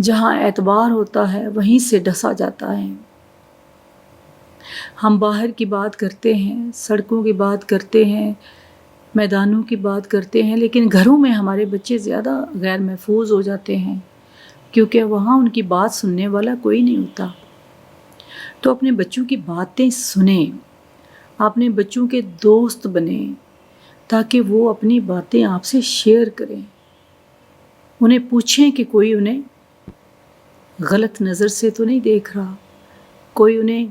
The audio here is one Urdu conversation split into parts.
جہاں اعتبار ہوتا ہے وہیں سے ڈسا جاتا ہے۔ ہم باہر کی بات کرتے ہیں، سڑکوں کی بات کرتے ہیں، میدانوں کی بات کرتے ہیں، لیکن گھروں میں ہمارے بچے زیادہ غیر محفوظ ہو جاتے ہیں کیونکہ وہاں ان کی بات سننے والا کوئی نہیں ہوتا۔ تو اپنے بچوں کی باتیں سنیں، اپنے بچوں کے دوست بنیں تاکہ وہ اپنی باتیں آپ سے شیئر کریں۔ انہیں پوچھیں کہ کوئی انہیں غلط نظر سے تو نہیں دیکھ رہا، کوئی انہیں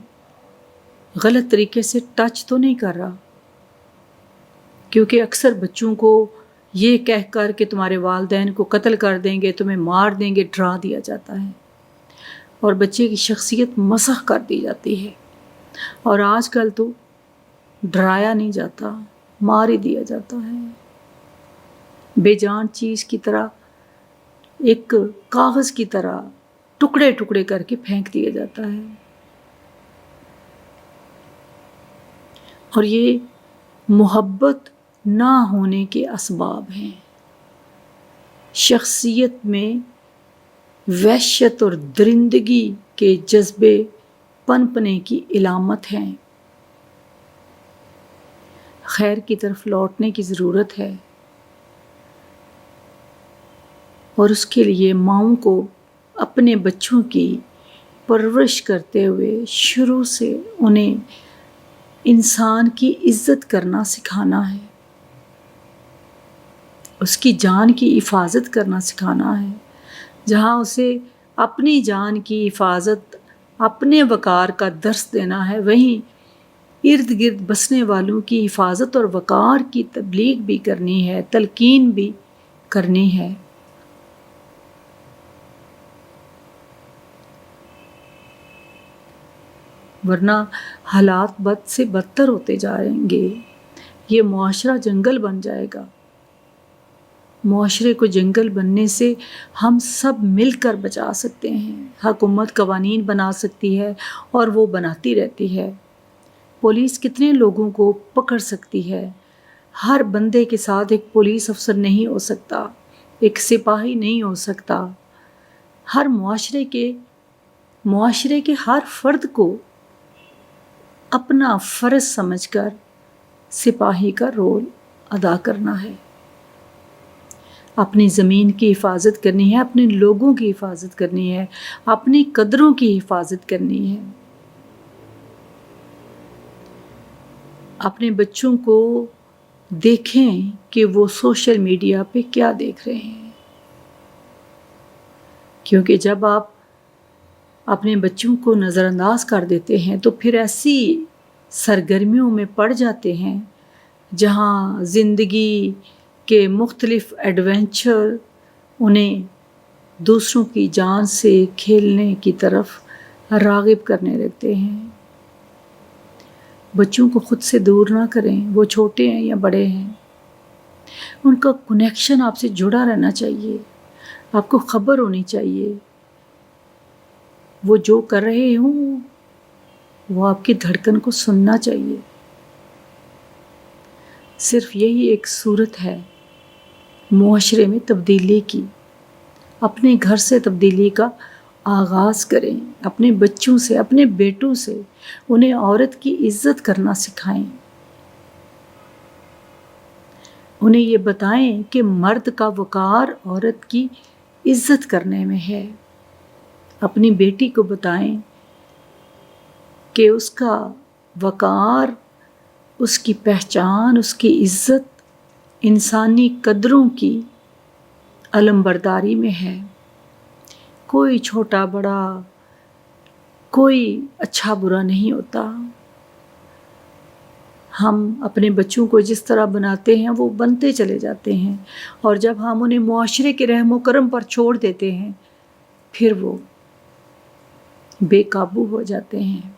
غلط طریقے سے ٹچ تو نہیں کر رہا، کیونکہ اکثر بچوں کو یہ کہہ کر کہ تمہارے والدین کو قتل کر دیں گے، تمہیں مار دیں گے، ڈرا دیا جاتا ہے اور بچے کی شخصیت مسخ کر دی جاتی ہے۔ اور آج کل تو ڈرایا نہیں جاتا، مار ہی دیا جاتا ہے، بے جان چیز کی طرح، ایک کاغذ کی طرح ٹکڑے ٹکڑے کر کے پھینک دیا جاتا ہے۔ اور یہ محبت نہ ہونے کے اسباب ہیں، شخصیت میں وحشت اور درندگی کے جذبے پنپنے کی علامت ہیں۔ خیر کی طرف لوٹنے کی ضرورت ہے اور اس کے لیے ماؤں کو اپنے بچوں کی پرورش کرتے ہوئے شروع سے انہیں انسان کی عزت کرنا سکھانا ہے، اس کی جان کی حفاظت کرنا سکھانا ہے۔ جہاں اسے اپنی جان کی حفاظت، اپنے وقار کا درس دینا ہے، وہیں ارد گرد بسنے والوں کی حفاظت اور وقار کی تبلیغ بھی کرنی ہے، تلقین بھی کرنی ہے۔ ورنہ حالات بد سے بدتر ہوتے جائیں گے، یہ معاشرہ جنگل بن جائے گا۔ معاشرے کو جنگل بننے سے ہم سب مل کر بچا سکتے ہیں۔ حکومت قوانین بنا سکتی ہے اور وہ بناتی رہتی ہے۔ پولیس کتنے لوگوں کو پکڑ سکتی ہے۔ ہر بندے کے ساتھ ایک پولیس افسر نہیں ہو سکتا، ایک سپاہی نہیں ہو سکتا۔ ہر معاشرے کے ہر فرد کو اپنا فرض سمجھ کر سپاہی کا رول ادا کرنا ہے، اپنی زمین کی حفاظت کرنی ہے، اپنے لوگوں کی حفاظت کرنی ہے، اپنی قدروں کی حفاظت کرنی ہے۔ اپنے بچوں کو دیکھیں کہ وہ سوشل میڈیا پہ کیا دیکھ رہے ہیں، کیونکہ جب آپ اپنے بچوں کو نظر انداز کر دیتے ہیں تو پھر ایسی سرگرمیوں میں پڑ جاتے ہیں جہاں زندگی کے مختلف ایڈونچر انہیں دوسروں کی جان سے کھیلنے کی طرف راغب کرنے لگتے ہیں۔ بچوں کو خود سے دور نہ کریں، وہ چھوٹے ہیں یا بڑے ہیں، ان کا کنیکشن آپ سے جڑا رہنا چاہیے، آپ کو خبر ہونی چاہیے۔ وہ جو کر رہے ہوں وہ آپ کی دھڑکن کو سننا چاہیے۔ صرف یہی ایک صورت ہے معاشرے میں تبدیلی کی۔ اپنے گھر سے تبدیلی کا آغاز کریں، اپنے بچوں سے، اپنے بیٹوں سے انہیں عورت کی عزت کرنا سکھائیں، انہیں یہ بتائیں کہ مرد کا وقار عورت کی عزت کرنے میں ہے۔ اپنی بیٹی کو بتائیں کہ اس کا وقار، اس کی پہچان، اس کی عزت انسانی قدروں کی علمبرداری میں ہے۔ کوئی چھوٹا بڑا، کوئی اچھا برا نہیں ہوتا۔ ہم اپنے بچوں کو جس طرح بناتے ہیں وہ بنتے چلے جاتے ہیں، اور جب ہم انہیں معاشرے کے رحم و کرم پر چھوڑ دیتے ہیں پھر وہ بے قابو ہو جاتے ہیں۔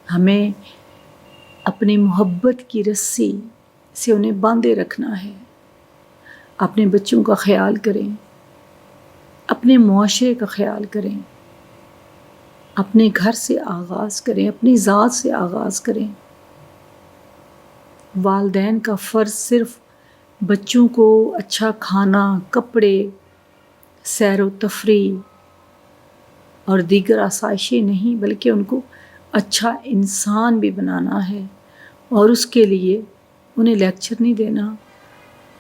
ہمیں اپنی محبت کی رسی سے انہیں باندھے رکھنا ہے۔ اپنے بچوں کا خیال کریں، اپنے معاشرے کا خیال کریں، اپنے گھر سے آغاز کریں، اپنی ذات سے آغاز کریں۔ والدین کا فرض صرف بچوں کو اچھا کھانا، کپڑے سیر و تفریح اور دیگر آسائشیں نہیں، بلکہ ان کو اچھا انسان بھی بنانا ہے، اور اس کے لیے انہیں لیکچر نہیں دینا،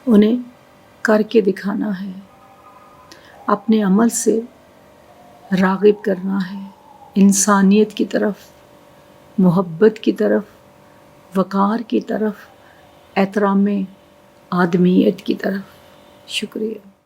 انہیں کر کے دکھانا ہے، اپنے عمل سے راغب کرنا ہے انسانیت کی طرف، محبت کی طرف، وقار کی طرف، احترام آدمیت کی طرف۔ شکریہ۔